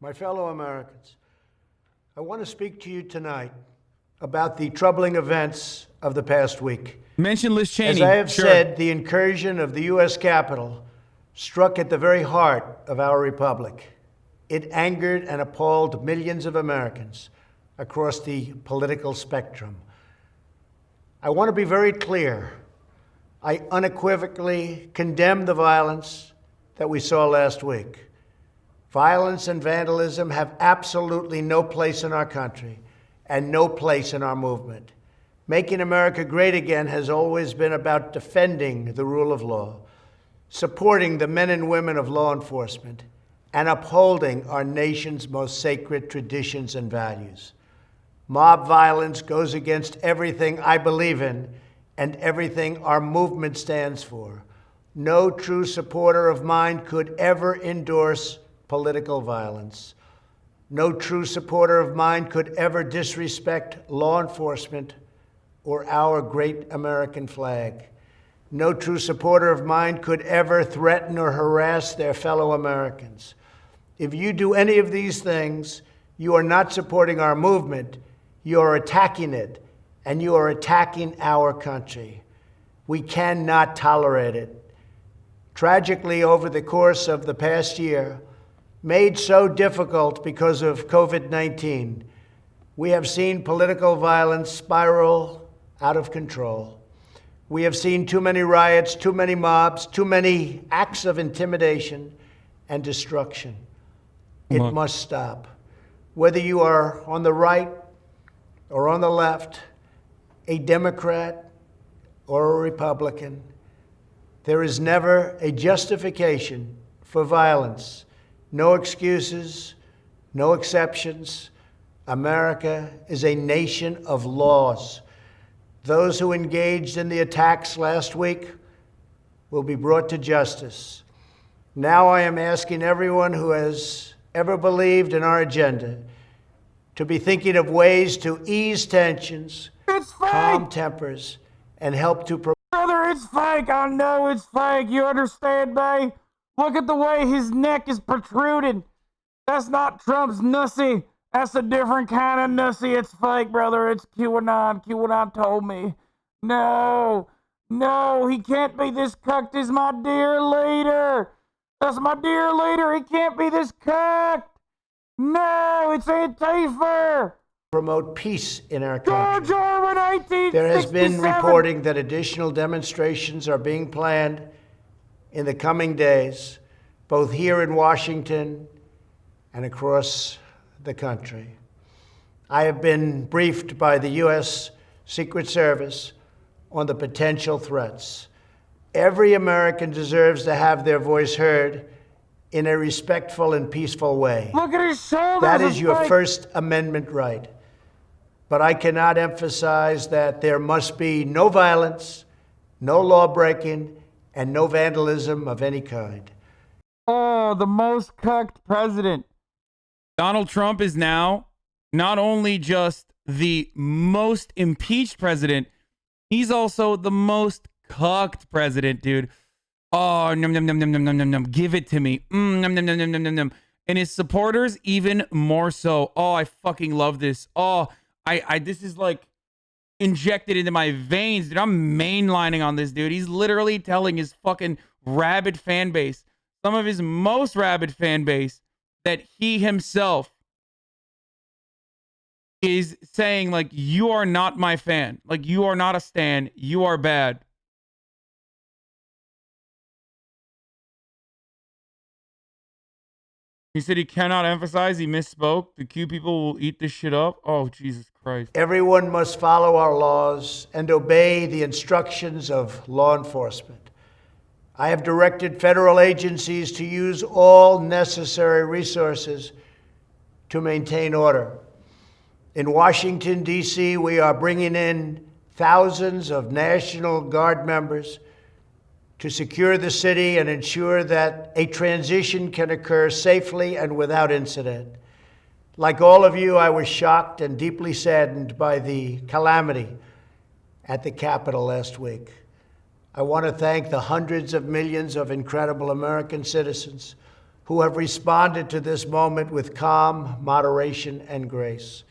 My fellow Americans, I want to speak to you tonight about the troubling events of the past week. Mention Liz Cheney. As I have said, the incursion of the U.S. Capitol struck at the very heart of our republic. It angered and appalled millions of Americans across the political spectrum. I want to be very clear. I unequivocally condemn the violence that we saw last week. Violence and vandalism have absolutely no place in our country and no place in our movement. Making America great again has always been about defending the rule of law, supporting the men and women of law enforcement, and upholding our nation's most sacred traditions and values. Mob violence goes against everything I believe in and everything our movement stands for. No true supporter of mine could ever endorse political violence. No true supporter of mine could ever disrespect law enforcement or our great American flag. No true supporter of mine could ever threaten or harass their fellow Americans. If you do any of these things, you are not supporting our movement, you are attacking it, and you are attacking our country. We cannot tolerate it. Tragically, over the course of the past year, made so difficult because of COVID-19, we have seen political violence spiral out of control. We have seen too many riots, too many mobs, too many acts of intimidation and destruction. It must stop. Whether you are on the right or on the left, a Democrat or a Republican, there is never a justification for violence. No excuses, no exceptions. America is a nation of laws. Those who engaged in the attacks last week will be brought to justice. Now I am asking everyone who has ever believed in our agenda to be thinking of ways to ease tensions, calm tempers, and help to Brother, it's fake. I know it's fake. You understand me? Look at the way his neck is protruding. That's not Trump's nussy. That's a different kind of nussy. It's fake, brother. It's QAnon. QAnon told me. No, he can't be this cucked. He's my dear leader. That's my dear leader. He can't be this cucked. No, it's Antifa. Promote peace in our country. George Orwell, 1867. There has been reporting that additional demonstrations are being planned in the coming days, both here in Washington and across the country. I have been briefed by the U.S. Secret Service on the potential threats. Every American deserves to have their voice heard in a respectful and peaceful way. Look at his shoulders. That is your First Amendment right. But I cannot emphasize that there must be no violence, no law breaking, and no vandalism of any kind. Oh, the most cucked president. Donald Trump is now not only just the most impeached president, he's also the most cucked president, dude. Oh, num num num num num num num num. Give it to me. Num num num num num num num. And his supporters even more so. Oh, I fucking love this. Oh, I this is like injected into my veins, dude. I'm mainlining on this dude. He's literally telling his fucking rabid fan base, some of his most rabid fan base, that he himself is saying, like, you are not my fan. Like, you are not a stan. You are bad. He said he cannot emphasize. He misspoke. The Q people will eat this shit up. Oh, Jesus Christ. Everyone must follow our laws and obey the instructions of law enforcement. I have directed federal agencies to use all necessary resources to maintain order. In Washington, D.C., we are bringing in thousands of National Guard members to secure the city and ensure that a transition can occur safely and without incident. Like all of you, I was shocked and deeply saddened by the calamity at the Capitol last week. I want to thank the hundreds of millions of incredible American citizens who have responded to this moment with calm, moderation, and grace.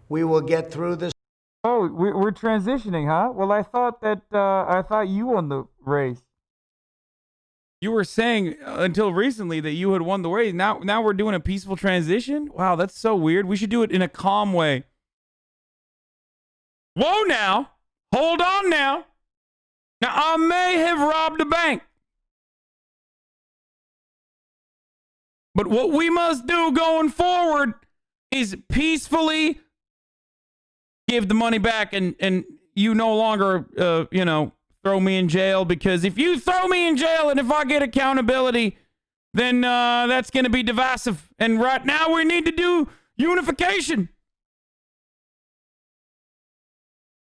We will get through this. Oh, we're transitioning, huh? Well, I thought you won the race. You were saying until recently that you had won the race. Now we're doing a peaceful transition? Wow, that's so weird. We should do it in a calm way. Whoa now. Hold on now. Now, I may have robbed a bank. But what we must do going forward is peacefully give the money back and you no longer, throw me in jail, because if you throw me in jail and if I get accountability, then that's going to be divisive. And right now we need to do unification.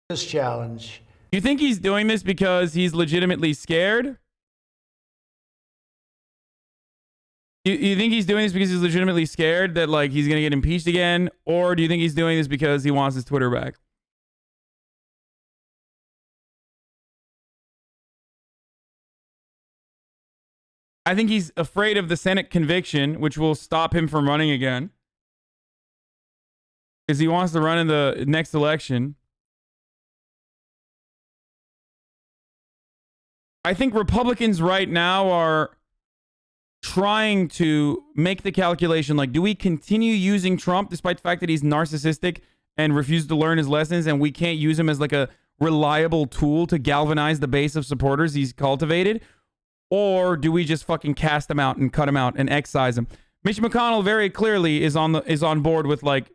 This challenge. You think he's doing this because he's legitimately scared? You think he's doing this because he's legitimately scared that, like, he's going to get impeached again? Or do you think he's doing this because he wants his Twitter back? I think he's afraid of the Senate conviction, which will stop him from running again. Because he wants to run in the next election. I think Republicans right now are trying to make the calculation, like, do we continue using Trump despite the fact that he's narcissistic and refuses to learn his lessons, and we can't use him as like a reliable tool to galvanize the base of supporters he's cultivated? Or do we just fucking cast him out and cut him out and excise him? Mitch McConnell very clearly is on board with, like,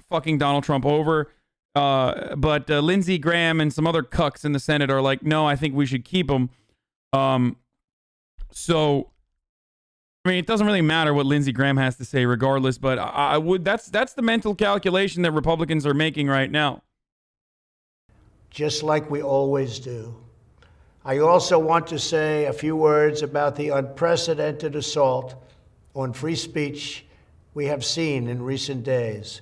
fucking Donald Trump over. But Lindsey Graham and some other cucks in the Senate are like, no, I think we should keep him. So, I mean, it doesn't really matter what Lindsey Graham has to say regardless, but I would, that's the mental calculation that Republicans are making right now. Just like we always do. I also want to say a few words about the unprecedented assault on free speech we have seen in recent days.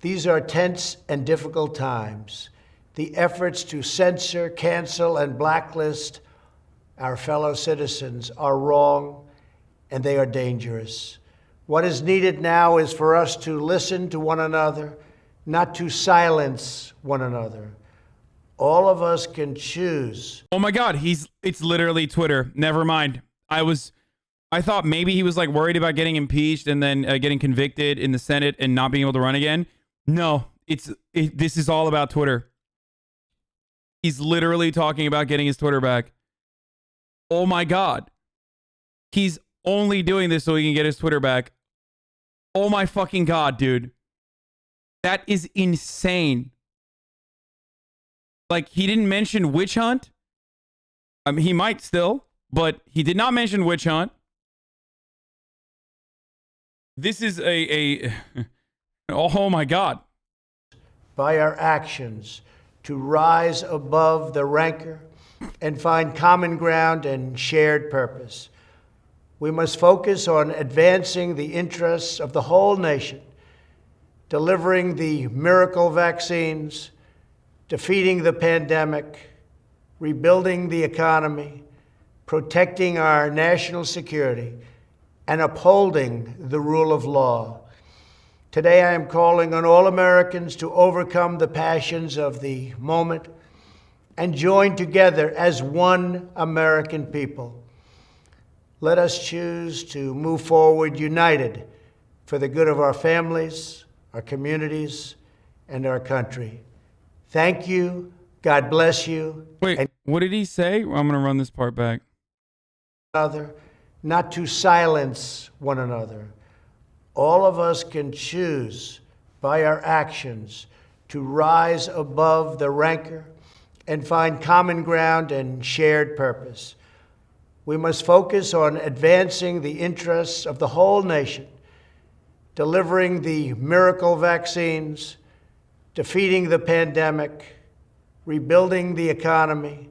These are tense and difficult times. The efforts to censor, cancel, and blacklist our fellow citizens are wrong, and they are dangerous. What is needed now is for us to listen to one another, not to silence one another. All of us can choose. Oh my God, it's literally Twitter. Never mind. I thought maybe he was, like, worried about getting impeached and then getting convicted in the Senate and not being able to run again. No, this is all about Twitter. He's literally talking about getting his Twitter back. Oh my God. He's only doing this so he can get his Twitter back. Oh my fucking God, dude. That is insane. Like, he didn't mention witch hunt. I mean, he might still, but he did not mention witch hunt. This is oh my God. By our actions to rise above the rancor and find common ground and shared purpose. We must focus on advancing the interests of the whole nation, delivering the miracle vaccines, defeating the pandemic, rebuilding the economy, protecting our national security, and upholding the rule of law. Today, I am calling on all Americans to overcome the passions of the moment and join together as one American people. Let us choose to move forward united for the good of our families, our communities, and our country. Thank you. God bless you. Wait, what did he say? I'm going to run this part back. Not to silence one another. All of us can choose by our actions to rise above the rancor and find common ground and shared purpose. We must focus on advancing the interests of the whole nation, delivering the miracle vaccines, defeating the pandemic, rebuilding the economy,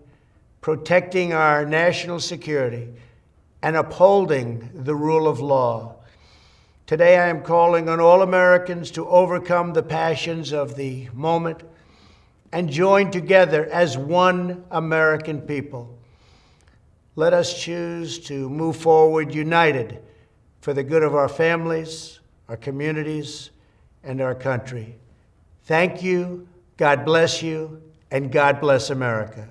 protecting our national security, and upholding the rule of law. Today, I am calling on all Americans to overcome the passions of the moment and join together as one American people. Let us choose to move forward united for the good of our families, our communities, and our country. Thank you, God bless you, and God bless America.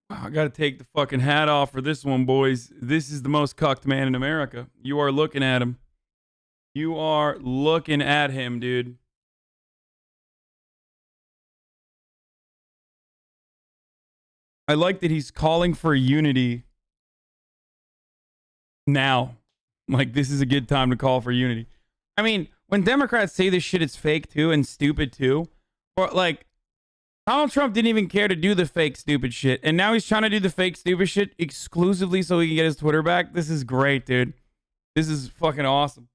I got to take the fucking hat off for this one, boys. This is the most cucked man in America. You are looking at him. You are looking at him, dude. I like that he's calling for unity now. Like, this is a good time to call for unity. I mean, when Democrats say this shit, it's fake too and stupid too. But like, Donald Trump didn't even care to do the fake stupid shit. And now he's trying to do the fake stupid shit exclusively so he can get his Twitter back. This is great, dude. This is fucking awesome.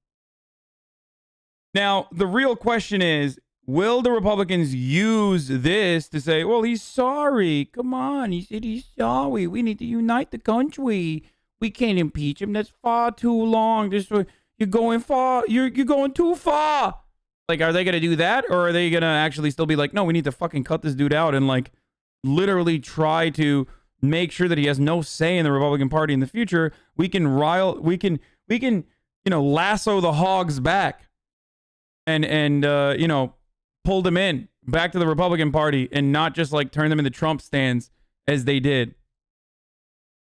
Now, the real question is, will the Republicans use this to say, well, he's sorry. Come on. He said he's sorry. We need to unite the country. We can't impeach him. That's far too long. You're going far. You're going too far. Like, are they going to do that? Or are they going to actually still be like, no, we need to fucking cut this dude out and like literally try to make sure that he has no say in the Republican Party in the future? We can, lasso the hogs back and pull them in back to the Republican Party and not just like turn them into Trump stands as they did.